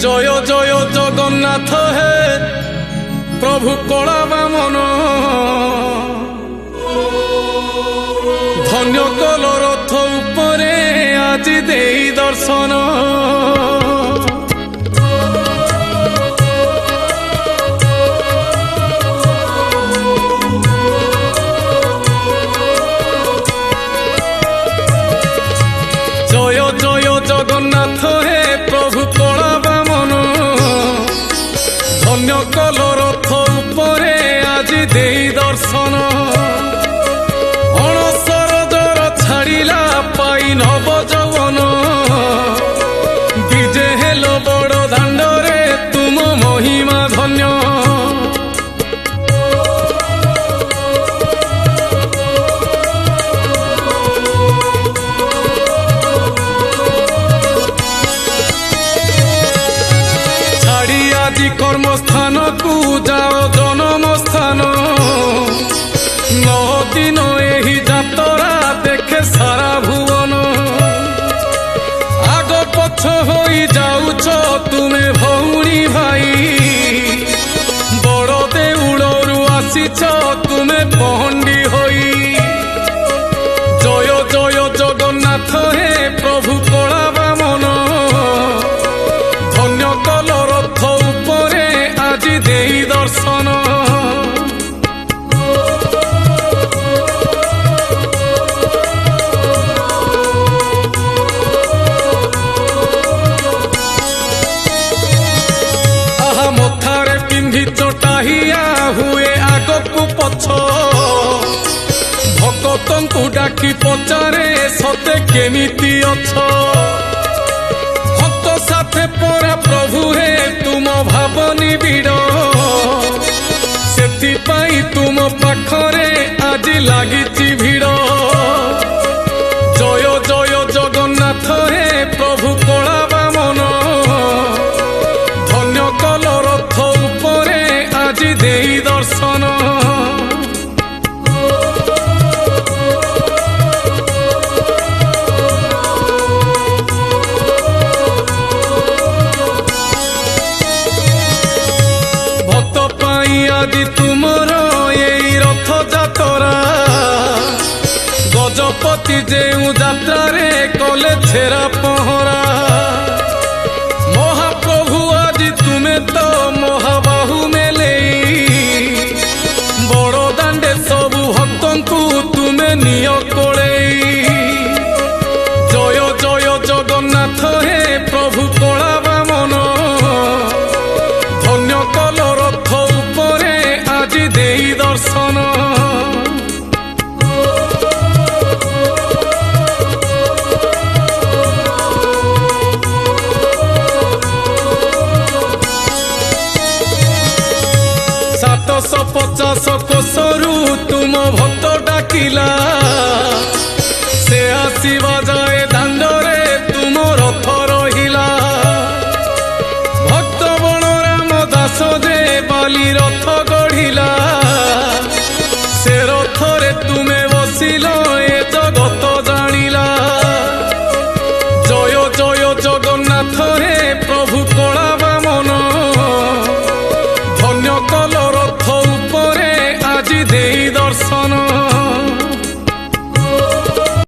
জয় জয় জগন্নাথ হে প্রভু কলা বামন ধন্য কল রথ উপরে আজি দেই দর্শন জয় জয় জগন্নাথ হে প্রভু কলা বামন ধন্য কল রথ উপরে আজি দেই দর্শন অণসরজর ছাড়িলা পাই নব যৌবন বিজে হেল বড় দাণ্ডরে তুম মহিমা ধন্য আজি কর্মস্থান কু যাও জনম স্থান নদিন এই যাত্রা দেখে সারা ভুবন আগ পছ হই যাউছ তুমে ভৌণী ভাই বড় দেউড়রু আসিছ তুমে পহণ্ডি হই জয় জয় জগন্নাথ হে প্রভু কলা বামন ধন্য কল রথ উপরে আজি দেই দর্শন আহা মথারে পিন্ধি চটাহিয়া হুয়ে আগকু পছ ভকতଙ୍କୁ ডাকি পচারে সতে কেমিতি অছ ভক্ত সাথে পরা প্রভু হে তুম ভাবনি বিড় সেথিপাই তুম পাখরে আজি লাগিছি ভিড় জয় জয় জগন্নাথ হে প্রভু কলা বামন ধন্য কল রথ উপরে আজি দেই দর্শন আজি তুমর এই রথ যাত্রা গজপতি যেউ যাত্রারে কলে ছেড়া পহরা মহাপ্রভু আজি তুমে তো মহাবাহু মেলেই বড় দাণ্ডে সবু ভক্তଙ୍କୁ তুমে নিয় কোড়েই জয় জয় জগন্নাথ হে প্রভু কলা বামন ধন্য কল রথ উপরে আজি দেই দর্শন সাতশ পচাশ কোশরু তুম ভক্ত ডাকিলা সে আসিবা